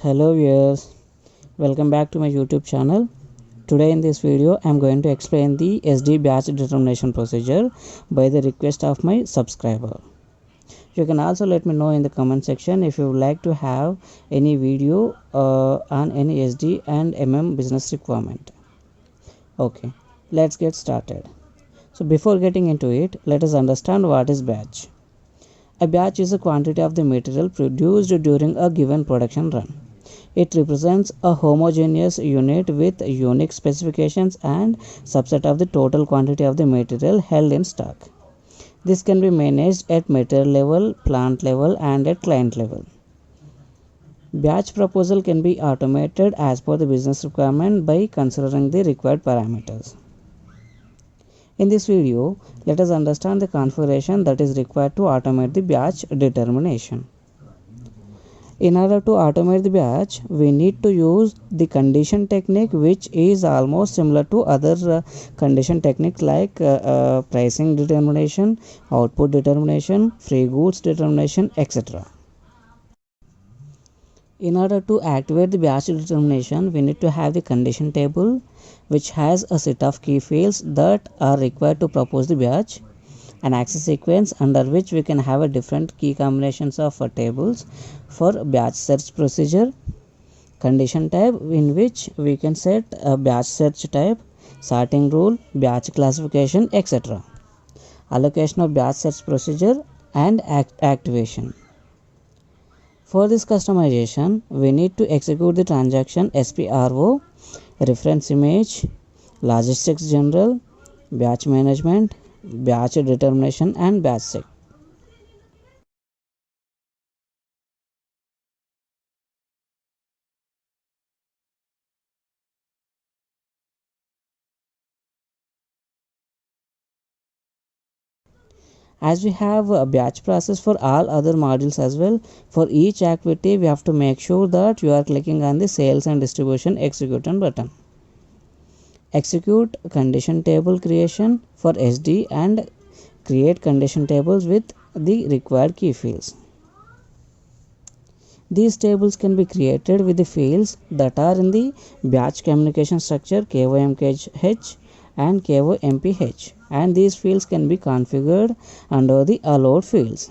Hello viewers, welcome back to my YouTube channel. Today in this video I am going to explain the SD batch determination procedure by the request of my subscriber. You can also let me know in the comment section if you would like to have any video on any SD and business requirement. Okay, let's get started. So before getting into it, let us understand what is batch. A batch is a quantity of the material produced during a given production run. It represents a homogeneous unit with unique specifications and subset of the total quantity of the material held in stock. This can be managed at material level, plant level, and at client level. Batch proposal can be automated as per the business requirement by considering the required parameters. In this video, let us understand the configuration that is required to automate the batch determination. In order to automate the batch, we need to use the condition technique, which is almost similar to other condition techniques like pricing determination, output determination, free goods determination, etc. In order to activate the batch determination, we need to have the condition table, which has a set of key fields that are required to propose the batch, an access sequence under which we can have a different key combinations of tables for batch search procedure, condition type in which we can set a batch search type, sorting rule, batch classification, etc. Allocation of batch search procedure and activation. For this customization, we need to execute the transaction SPRO, reference image, logistics general, batch management, batch determination, and batch sec. As we have a batch process for all other modules as well, for each activity we have to make sure that you are clicking on the sales and distribution execute button. Execute condition table creation for SD and create condition tables with the required key fields. These tables can be created with the fields that are in the batch communication structure KOMKH and KOMPH, and these fields can be configured under the allowed fields.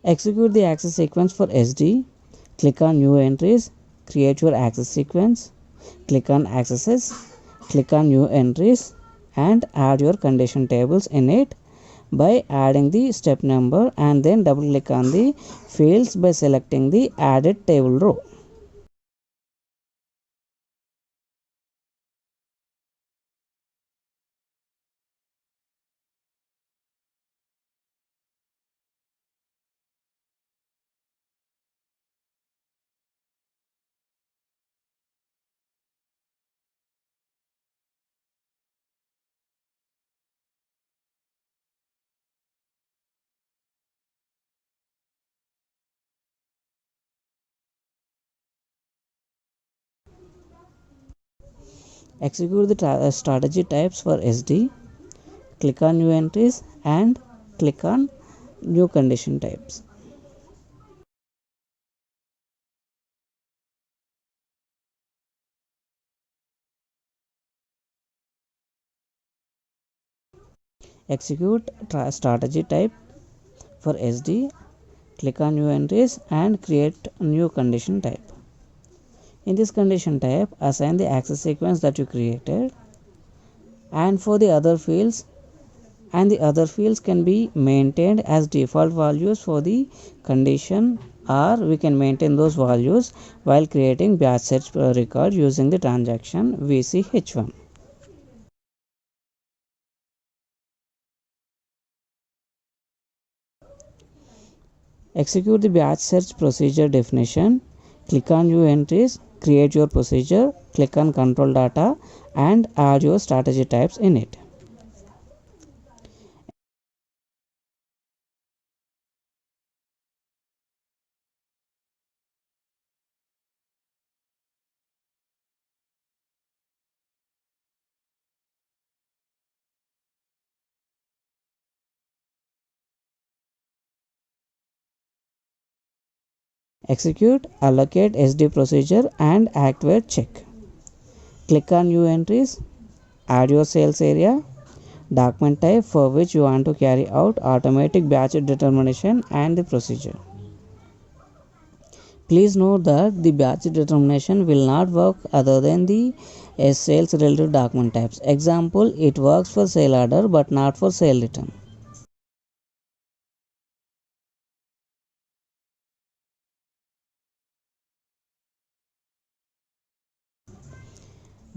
Execute the access sequence for SD. Click on new entries, create your access sequence, click on accesses, click on new entries, and add your condition tables in it by adding the step number, and then double click on the fields by selecting the added table row. Execute the strategy types for SD. Click on new entries and click on new condition types. Execute strategy type for SD. Click on new entries and create new condition type. In this condition type, assign the access sequence that you created, and for the other fields, can be maintained as default values for the condition or we can maintain those values while creating batch search record using the transaction VCH1. Execute the batch search procedure definition. Click on View Entries, create your procedure, click on Control Data and add your strategy types in it. Execute Allocate SD procedure and activate check. Click on New Entries, add your sales area, document type for which you want to carry out automatic batch determination and the procedure. Please note that the batch determination will not work other than the sales related document types. Example, it works for sale order but not for sale return.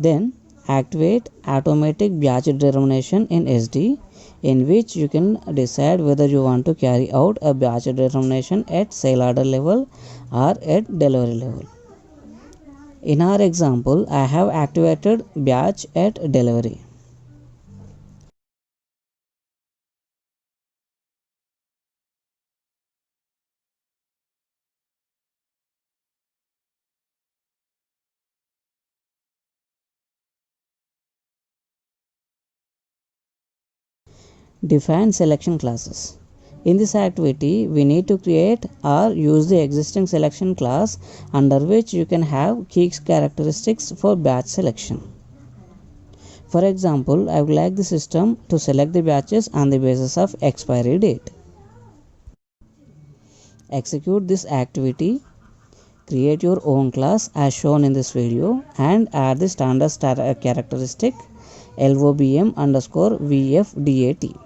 Then activate automatic batch determination in SD, in which you can decide whether you want to carry out a batch determination at sale order level or at delivery level. In our example, I have activated batch at delivery. Define selection classes. In this activity, we need to create or use the existing selection class under which you can have key characteristics for batch selection. For example, I would like the system to select the batches on the basis of expiry date. Execute this activity, create your own class as shown in this video and add the standard characteristic LOBM underscore VFDAT.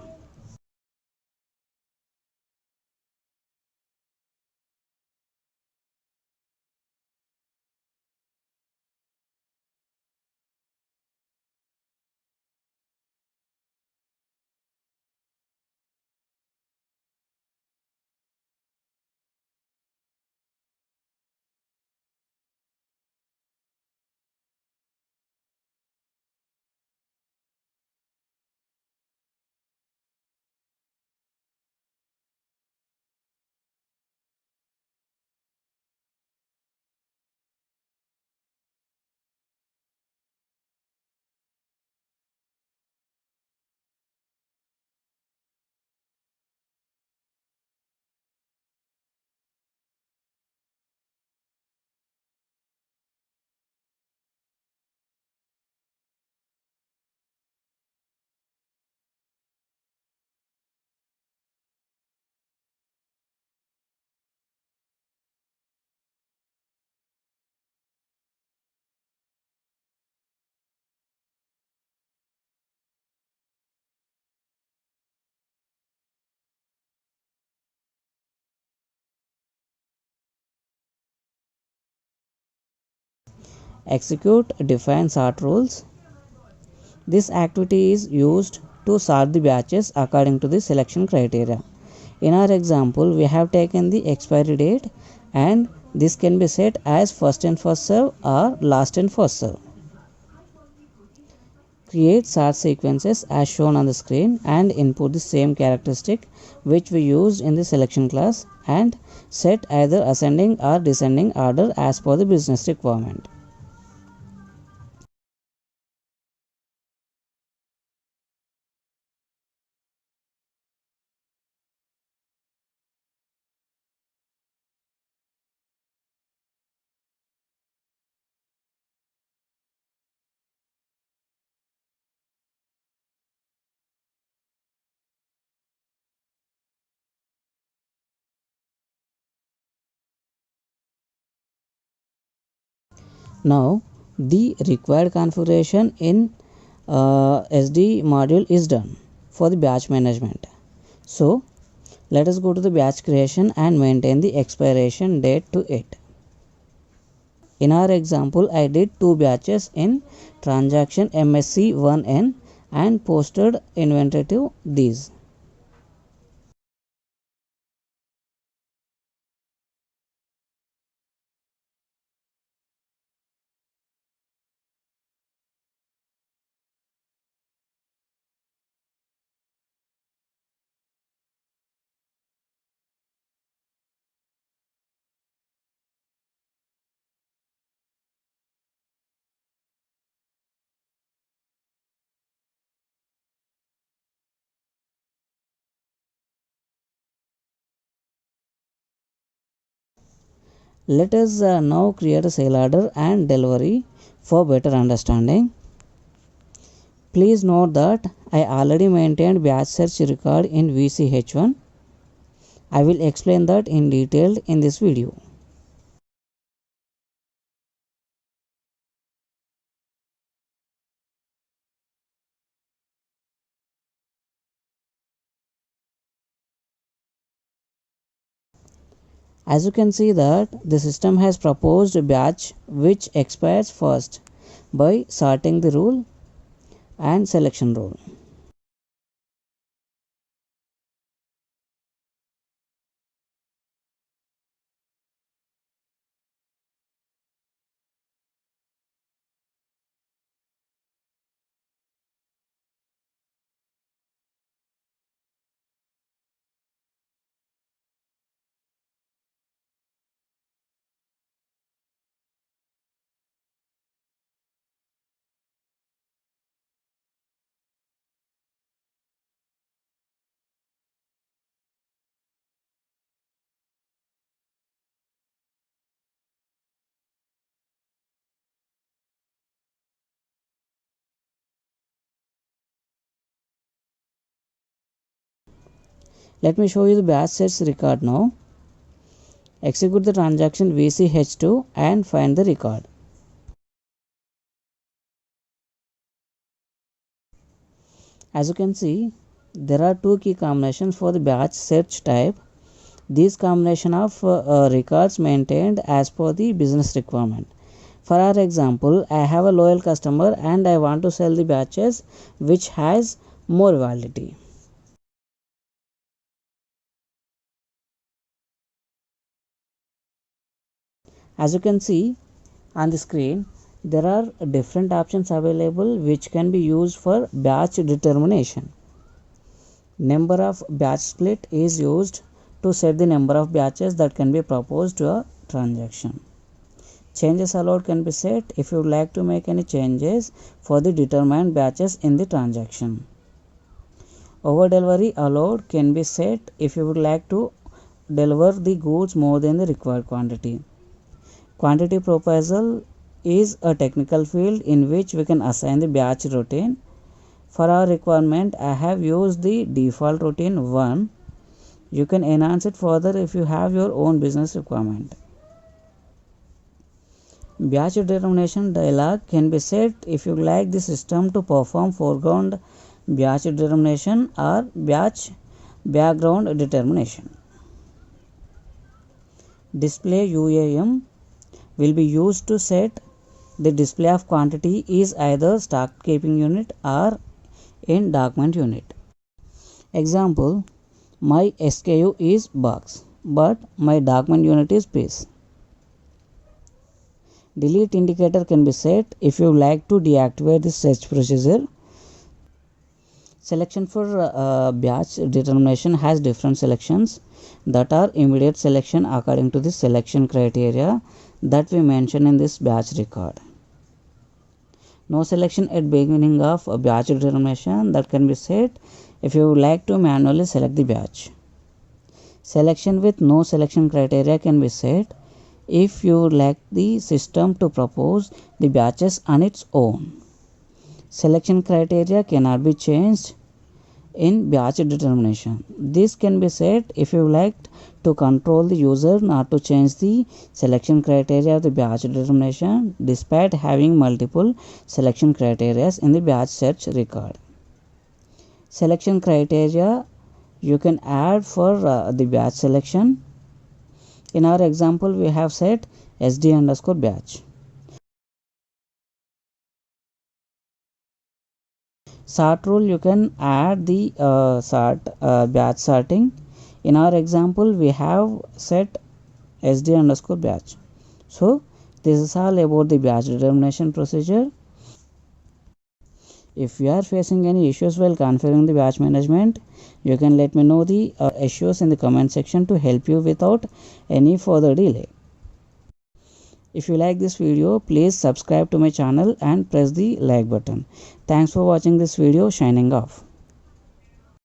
Execute define sort rules. This activity is used to sort the batches according to the selection criteria. In our example, we have taken the expiry date and this can be set as first in first serve or last in first serve. Create sort sequences as shown on the screen and input the same characteristic which we used in the selection class and set either ascending or descending order as per the business requirement. Now the required configuration in SD module is done for the batch management. So Let us go to the batch creation and maintain the expiration date to it. In our example, I did 2 batches in transaction MSC1N and posted inventory to these. Let us now create a sale order and delivery for better understanding. Please note that I already maintained batch search record in VCH1. I will explain that in detail in this video. As you can see that the system has proposed a batch which expires first by sorting the rule and selection rule. Let me show you the batch search record now. Execute the transaction VCH2 and find the record. As you can see, there are 2 key combinations for the batch search type. These combination of records maintained as per the business requirement. For our example, I have a loyal customer and I want to sell the batches which has more validity. As you can see on the screen, there are different options available which can be used for batch determination. Number of batch split is used to set the number of batches that can be proposed to a transaction. Changes allowed can be set if you would like to make any changes for the determined batches in the transaction. Over delivery allowed can be set if you would like to deliver the goods more than the required quantity. Quantity proposal is a technical field in which we can assign the batch routine. For our requirement, I have used the default routine 1. You can enhance it further if you have your own business requirement. Batch determination dialog can be set if you like the system to perform foreground batch determination or batch background determination. Display UAM will be used to set the display of quantity is either stock keeping unit or in document unit. Example, my SKU is box but my document unit is piece. Delete indicator can be set if you like to deactivate the search procedure. Selection for batch determination has different selections that are immediate selection according to the selection criteria that we mention in this batch record. No selection at beginning of a batch determination that can be set if you would like to manually select the batch. Selection with no selection criteria can be set if you would like the system to propose the batches on its own. Selection criteria cannot be changed in batch determination. This can be set if you like to control the user not to change the selection criteria of the batch determination despite having multiple selection criteria in the batch search record. Selection criteria you can add for the batch selection. In our example, we have set SD underscore batch. Sort rule, you can add the batch sorting. In our example, we have set SD underscore batch. So this is all about the batch determination procedure. If you are facing any issues while configuring the batch management, you can let me know the issues in the comment section to help you without any further delay. If you like this video, please subscribe to my channel and press the like button. Thanks for watching this video. Shining off.